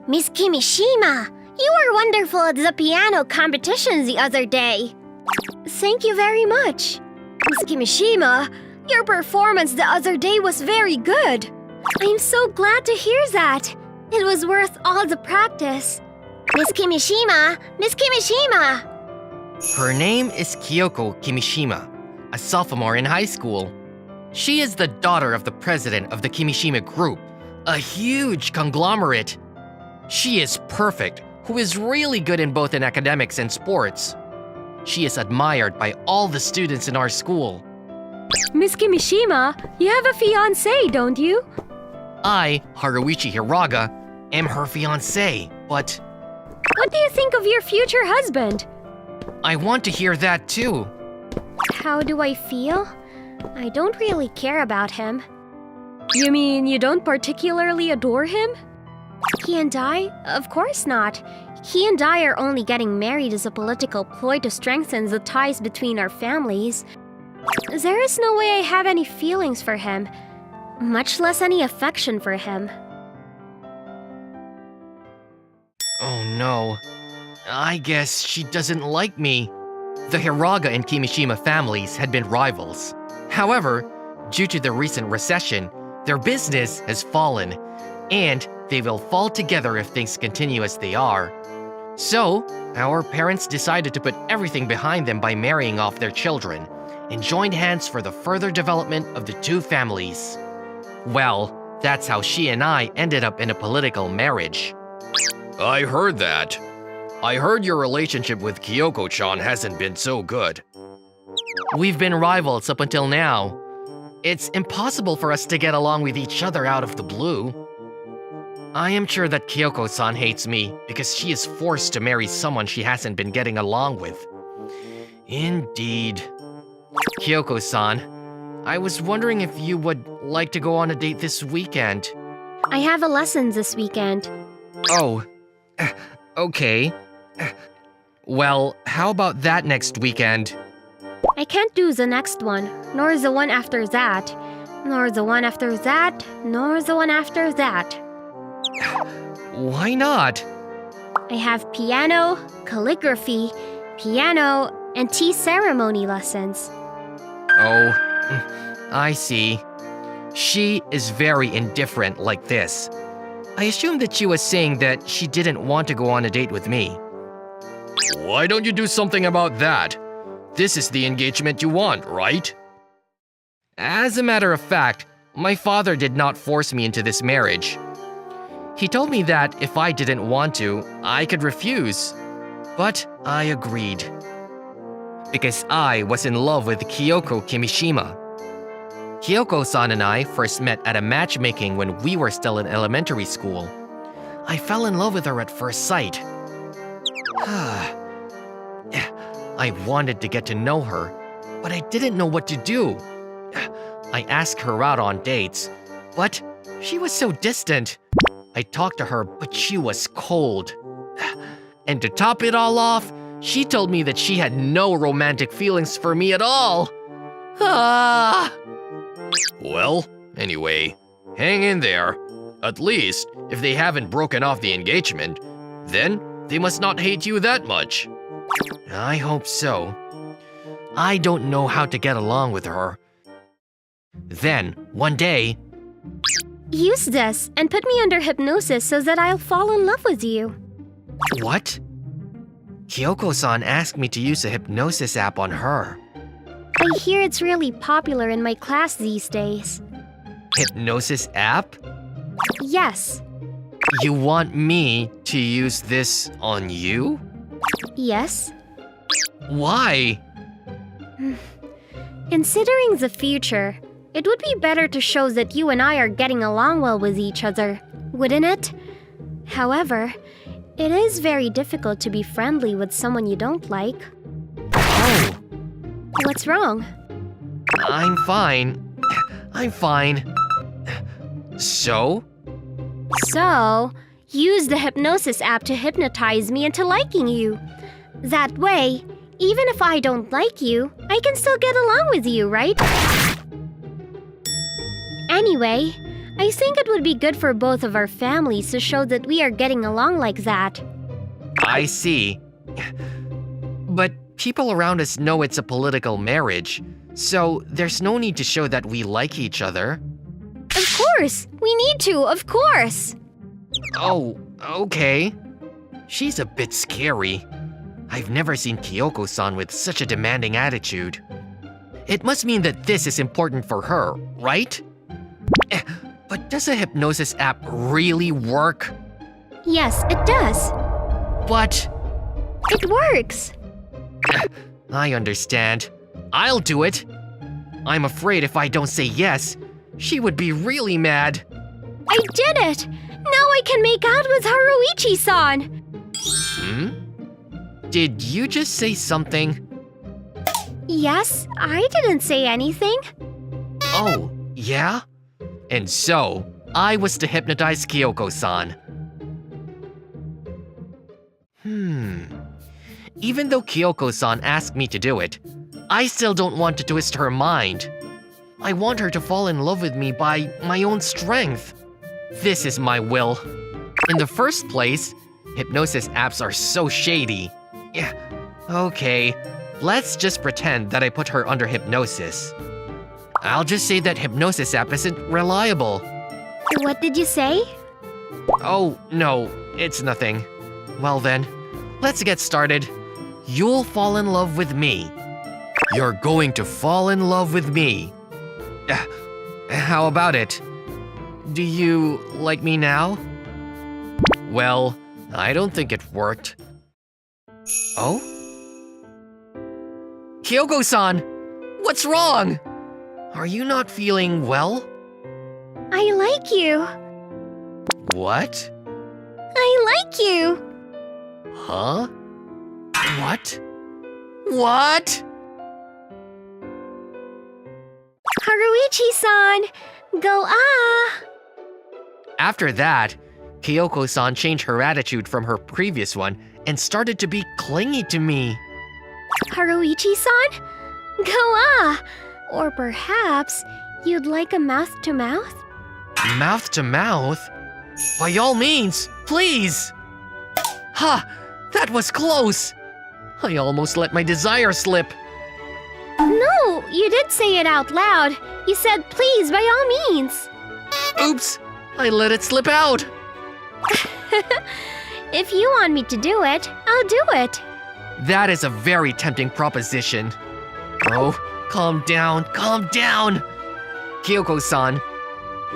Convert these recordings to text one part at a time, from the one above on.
Miss Kimishima, you were wonderful at the piano competitions the other day. Thank you very much. Miss Kimishima, your performance the other day was very good. I'm so glad to hear that. It was worth all the practice. Miss Kimishima! Miss Kimishima! Her name is Kyoko Kimishima, a sophomore in high school. She is the daughter of the president of the Kimishima Group, a huge conglomerate. She is perfect, who is really good in both in academics and sports. She is admired by all the students in our school. Miss Kimishima, you have a fiancé, don't you? I, Haruichi Hiraga, am her fiancé, but What do you think of your future husband? I want to hear that too. How do I feel? I don't really care about him. You mean you don't particularly adore him? He and I? Of course not. He and I are only getting married as a political ploy to strengthen the ties between our families. There is no way I have any feelings for him, much less any affection for him. Oh no. I guess she doesn't like me. The Hiraga and Kimishima families had been rivals. However, due to the recent recession, their business has fallen, and they will fall together if things continue as they are. So, our parents decided to put everything behind them by marrying off their children, and joined hands for the further development of the two families. Well, that's how she and I ended up in a political marriage. I heard that. I heard your relationship with Kyoko-chan hasn't been so good. We've been rivals up until now. It's impossible for us to get along with each other out of the blue. I am sure that Kyoko-san hates me because she is forced to marry someone she hasn't been getting along with. Indeed. Kyoko-san, I was wondering if you would like to go on a date this weekend. I have a lesson this weekend. Oh, okay. Well, how about that next weekend? I can't do the next one, nor the one after that, nor the one after that, nor the one after that. Why not? I have piano, calligraphy, piano, and tea ceremony lessons. Oh, I see. She is very indifferent like this. I assumed that she was saying that she didn't want to go on a date with me. Why don't you do something about that? This is the engagement you want, right? As a matter of fact, my father did not force me into this marriage. He told me that if I didn't want to, I could refuse. But I agreed. Because I was in love with Kyoko Kimishima. Kyoko-san and I first met at a matchmaking when we were still in elementary school. I fell in love with her at first sight. I wanted to get to know her, but I didn't know what to do. I asked her out on dates, but she was so distant. I talked to her, but she was cold. And to top it all off, she told me that she had no romantic feelings for me at all. Well, anyway, hang in there. At least, if they haven't broken off the engagement, then they must not hate you that much. I hope so. I don't know how to get along with her. Then, one day… Use this and put me under hypnosis so that I'll fall in love with you. What? Kyoko-san asked me to use a hypnosis app on her. I hear it's really popular in my class these days. Hypnosis app? Yes. You want me to use this on you? Yes. Why? Considering the future, it would be better to show that you and I are getting along well with each other, wouldn't it? However, it is very difficult to be friendly with someone you don't like. Oh, What's wrong? I'm fine. I'm fine. So? So, use the hypnosis app to hypnotize me into liking you. That way, even if I don't like you, I can still get along with you, right? Anyway, I think it would be good for both of our families to show that we are getting along like that. I see. But people around us know it's a political marriage, so there's no need to show that we like each other. Of course! We need to, of course! Oh, okay. She's a bit scary. I've never seen Kyoko-san with such a demanding attitude. It must mean that this is important for her, right? But does a hypnosis app really work? Yes, it does. But It works. I understand. I'll do it. I'm afraid if I don't say yes, she would be really mad. I did it! Now I can make out with Haruichi-san! Did you just say something? Yes, I didn't say anything. Oh, yeah? And so, I was to hypnotize Kyoko-san. Even though Kyoko-san asked me to do it, I still don't want to twist her mind. I want her to fall in love with me by my own strength. This is my will. In the first place, hypnosis apps are so shady. Yeah, okay, let's just pretend that I put her under hypnosis. I'll just say that hypnosis app isn't reliable. What did you say? Oh, no, it's nothing. Well then, let's get started. You'll fall in love with me. You're going to fall in love with me. How about it? Do you like me now? Well, I don't think it worked. Oh? Kyoko-san! What's wrong? Are you not feeling well? I like you. What? I like you. Huh? What? What? Haruichi-san, go ah! After that, Kyoko-san changed her attitude from her previous one and started to be clingy to me. Haruichi-san, go ah! Or perhaps you'd like a mouth-to-mouth? Mouth to mouth? By all means, please! Ha! That was close! I almost let my desire slip. No, you did say it out loud. You said please by all means. Oops! I let it slip out! If you want me to do it, I'll do it. That is a very tempting proposition. Oh, calm down, calm down! Kyoko-san,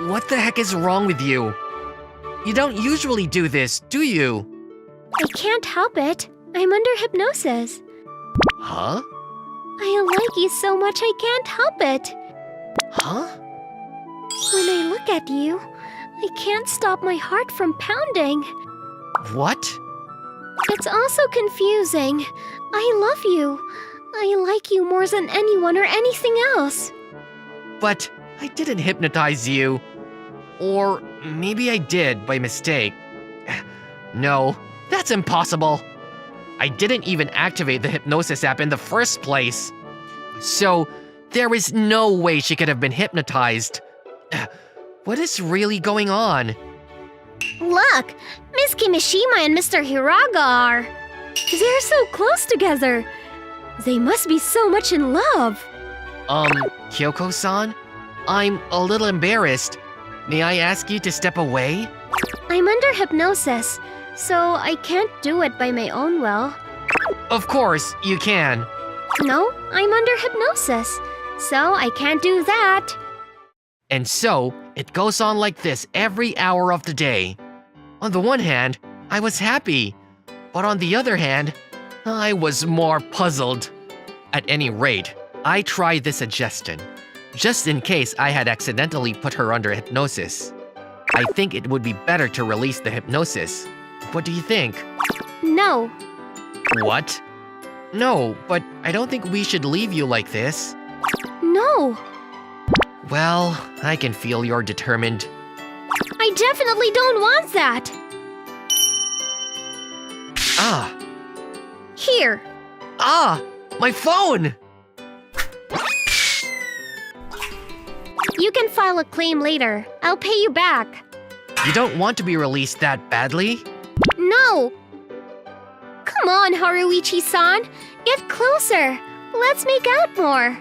what the heck is wrong with you? You don't usually do this, do you? I can't help it. I'm under hypnosis. Huh? I like you so much I can't help it. Huh? When I look at you, I can't stop my heart from pounding. What? It's also confusing. I love you. I like you more than anyone or anything else. But I didn't hypnotize you. Or maybe I did by mistake. No, that's impossible. I didn't even activate the hypnosis app in the first place. So, there is no way she could have been hypnotized. What is really going on? Look, Miss Kimishima and Mr. Hiraga are. They're so close together. They must be so much in love. Kyoko-san? I'm a little embarrassed. May I ask you to step away? I'm under hypnosis, so I can't do it by my own will. Of course, you can. No, I'm under hypnosis, so I can't do that. And so, it goes on like this every hour of the day. On the one hand, I was happy. But on the other hand, I was more puzzled. At any rate, I tried this suggestion, just in case I had accidentally put her under hypnosis. I think it would be better to release the hypnosis. What do you think? No. What? No, but I don't think we should leave you like this. No. Well, I can feel you're determined. I definitely don't want that. Ah, Here. my phone! You can file a claim later. I'll pay you back. You don't want to be released that badly? No! Come on, Haruichi-san. Get closer. Let's make out more.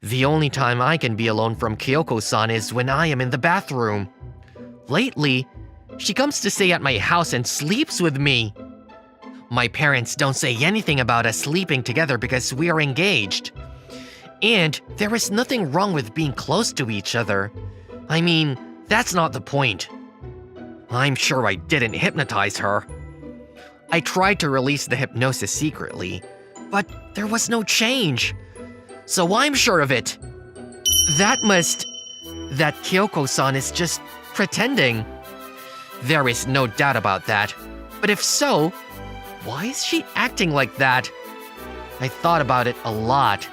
The only time I can be alone from Kyoko-san is when I am in the bathroom. Lately, she comes to stay at my house and sleeps with me. My parents don't say anything about us sleeping together because we are engaged. And there is nothing wrong with being close to each other. I mean, that's not the point. I'm sure I didn't hypnotize her. I tried to release the hypnosis secretly, but there was no change. So I'm sure of it. That Kyoko-san is just pretending. There is no doubt about that. But if so, why is she acting like that? I thought about it a lot.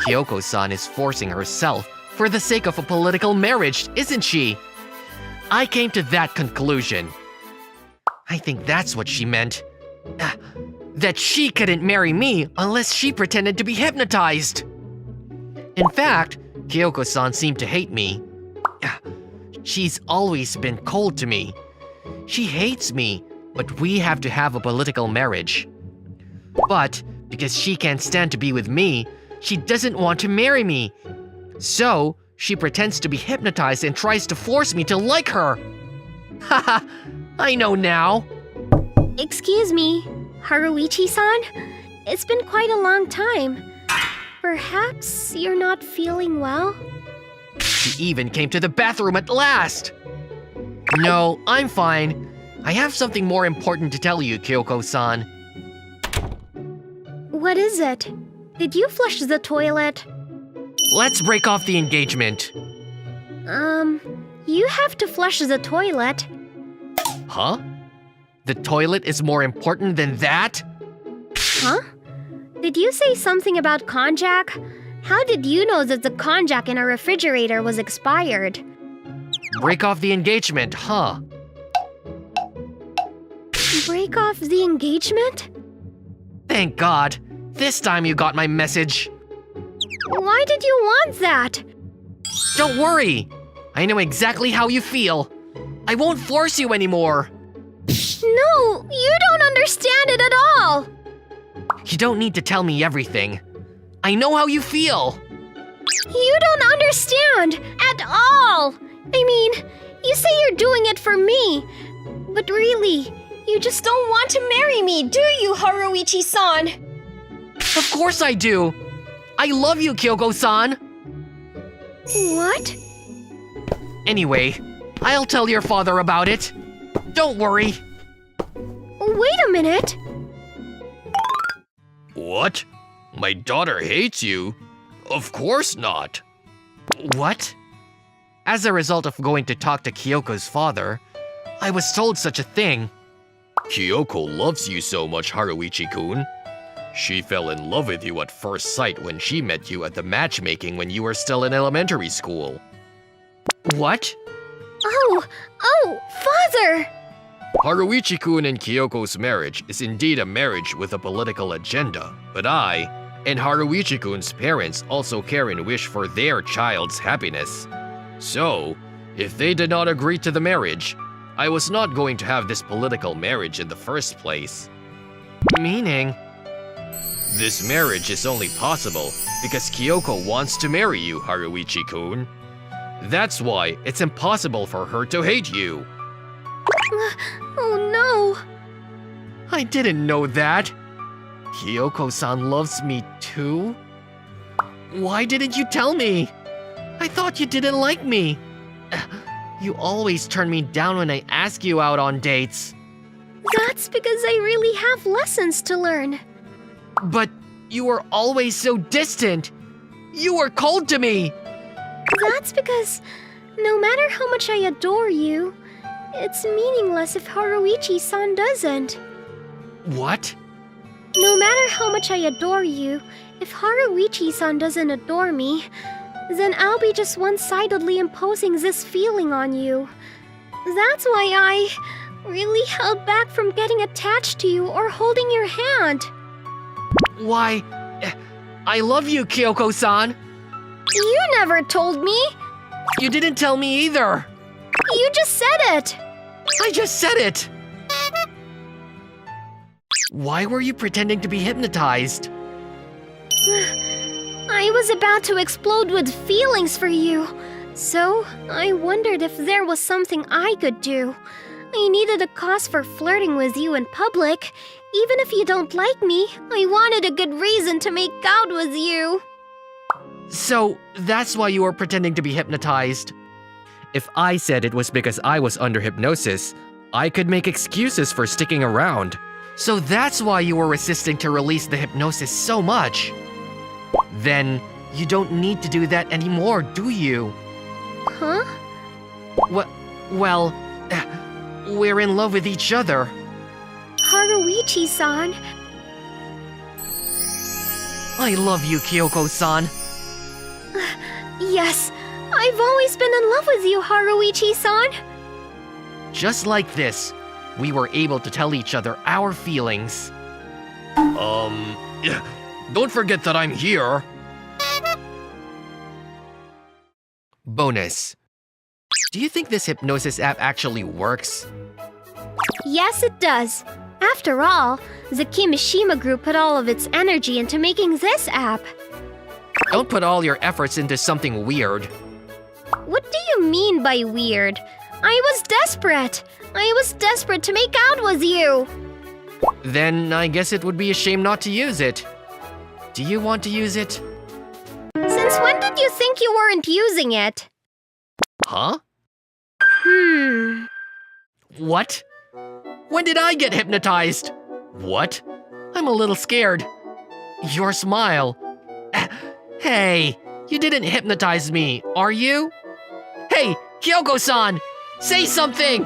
Kyoko-san is forcing herself for the sake of a political marriage, isn't she? I came to that conclusion. I think that's what she meant. That she couldn't marry me unless she pretended to be hypnotized. In fact, Kyoko-san seemed to hate me. She's always been cold to me. She hates me, but we have to have a political marriage. But because she can't stand to be with me, she doesn't want to marry me. So, she pretends to be hypnotized and tries to force me to like her. Haha, I know now. Excuse me, Haruichi-san? It's been quite a long time. Perhaps you're not feeling well? She even came to the bathroom at last. No, I'm fine. I have something more important to tell you, Kyoko-san. What is it? Did you flush the toilet? Let's break off the engagement. You have to flush the toilet. Huh? The toilet is more important than that? Huh? Did you say something about konjac? How did you know that the konjac in our refrigerator was expired? Break off the engagement, huh? Break off the engagement? Thank God. This time you got my message. Why did you want that? Don't worry. I know exactly how you feel. I won't force you anymore. No, you don't understand it at all. You don't need to tell me everything. I know how you feel. You don't understand at all. I mean, you say you're doing it for me, but really, you just don't want to marry me, do you, Haruichi-san? Of course I do. I love you, Kyoko-san. What? Anyway, I'll tell your father about it. Don't worry. Wait a minute. What? My daughter hates you? Of course not. What? As a result of going to talk to Kyoko's father, I was told such a thing. Kyoko loves you so much, Haruichi-kun. She fell in love with you at first sight when she met you at the matchmaking when you were still in elementary school. What? Oh, father! Haruichi-kun and Kyoko's marriage is indeed a marriage with a political agenda, but I and Haruichi-kun's parents also care and wish for their child's happiness. So, if they did not agree to the marriage, I was not going to have this political marriage in the first place. Meaning? This marriage is only possible because Kyoko wants to marry you, Haruichi-kun. That's why it's impossible for her to hate you. Oh no! I didn't know that. Kyoko-san loves me too? Why didn't you tell me? I thought you didn't like me. You always turn me down when I ask you out on dates. That's because I really have lessons to learn. But you were always so distant. You were cold to me. That's because no matter how much I adore you, it's meaningless if Haruichi-san doesn't. What? No matter how much I adore you, if Haruichi-san doesn't adore me, then I'll be just one-sidedly imposing this feeling on you. That's why I really held back from getting attached to you or holding your hand. Why? I love you, Kyoko-san. You never told me. You didn't tell me either. You just said it. I just said it. Why were you pretending to be hypnotized? I was about to explode with feelings for you. So, I wondered if there was something I could do. I needed a cause for flirting with you in public. Even if you don't like me, I wanted a good reason to make out with you. So, that's why you were pretending to be hypnotized. If I said it was because I was under hypnosis, I could make excuses for sticking around. So that's why you were resisting to release the hypnosis so much. Then, you don't need to do that anymore, do you? Huh? Well, we're in love with each other. Haruichi-san. I love you, Kyoko-san. Yes, I've always been in love with you, Haruichi-san. Just like this, we were able to tell each other our feelings. Don't forget that I'm here. Bonus. Do you think this hypnosis app actually works? Yes, it does. After all, the Kimishima group put all of its energy into making this app. Don't put all your efforts into something weird. What do you mean by weird? I was desperate. I was desperate to make out with you. Then I guess it would be a shame not to use it. Do you want to use it? Since when did you think you weren't using it? Huh? What? When did I get hypnotized? What? I'm a little scared. Your smile. Hey, you didn't hypnotize me, are you? Hey, Kyoko-san! Say something!